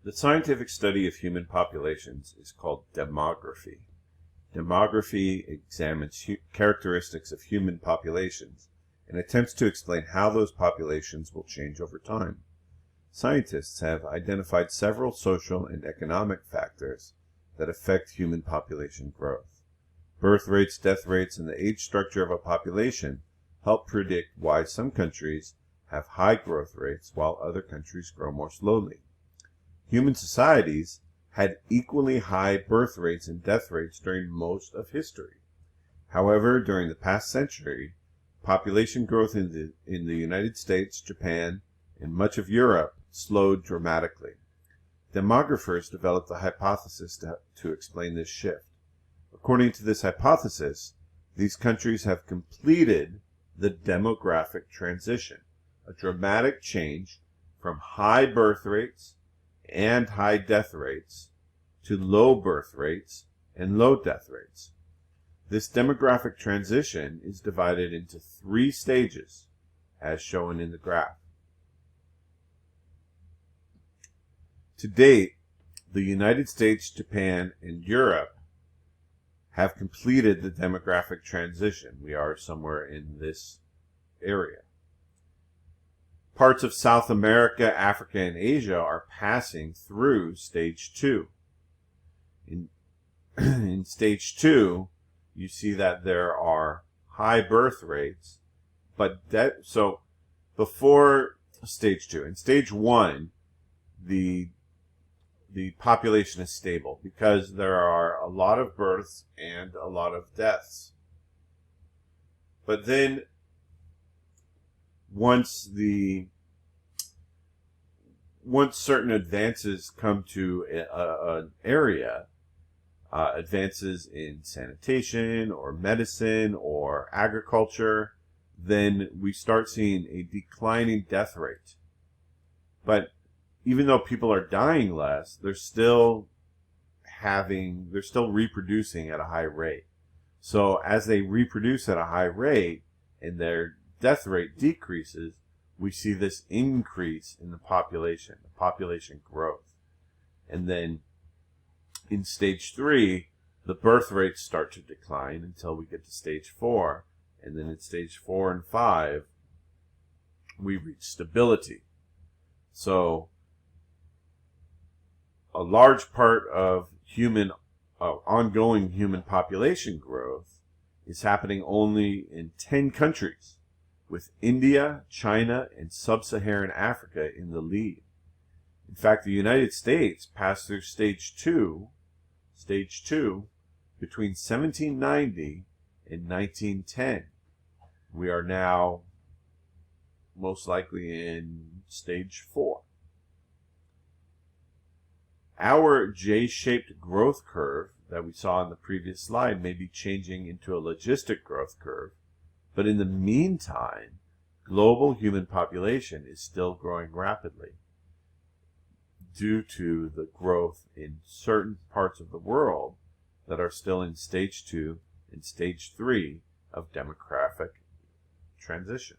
The scientific study of human populations is called demography. Demography examines characteristics of human populations and attempts to explain how those populations will change over time. Scientists have identified several social and economic factors that affect human population growth. Birth rates, death rates, and the age structure of a population help predict why some countries have high growth rates while other countries grow more slowly. Human societies had equally high birth rates and death rates during most of history. However, during the past century, population growth in the United States, Japan, and much of Europe slowed dramatically. Demographers developed a hypothesis to explain this shift. According to this hypothesis, these countries have completed the demographic transition, a dramatic change from high birth rates and high death rates to low birth rates and low death rates. This demographic transition is divided into 3 stages, as shown in the graph. To date, the United States, Japan, and Europe have completed the demographic transition. We are somewhere in this area. Parts of South America, Africa, and Asia are passing through stage 2. In stage 2, you see that there are high birth rates, but so before stage 2, in stage 1, the population is stable because there are a lot of births and a lot of deaths. But then once certain advances come to an area, advances in sanitation or medicine or agriculture, then we start seeing a declining death rate. But even though people are dying less, they're still reproducing at a high rate. So as they reproduce at a high rate and their death rate decreases, we see this increase in the population growth. And then in stage 3, the birth rates start to decline until we get to stage 4. And then in stage 4 and 5, we reach stability. So a large part of ongoing human population growth is happening only in 10 countries, with India, China, and sub-Saharan Africa in the lead. In fact, the United States passed through stage 2 between 1790 and 1910. We are now most likely in stage 4. Our J-shaped growth curve that we saw in the previous slide may be changing into a logistic growth curve, but in the meantime, global human population is still growing rapidly due to the growth in certain parts of the world that are still in stage 2 and stage 3 of demographic transition.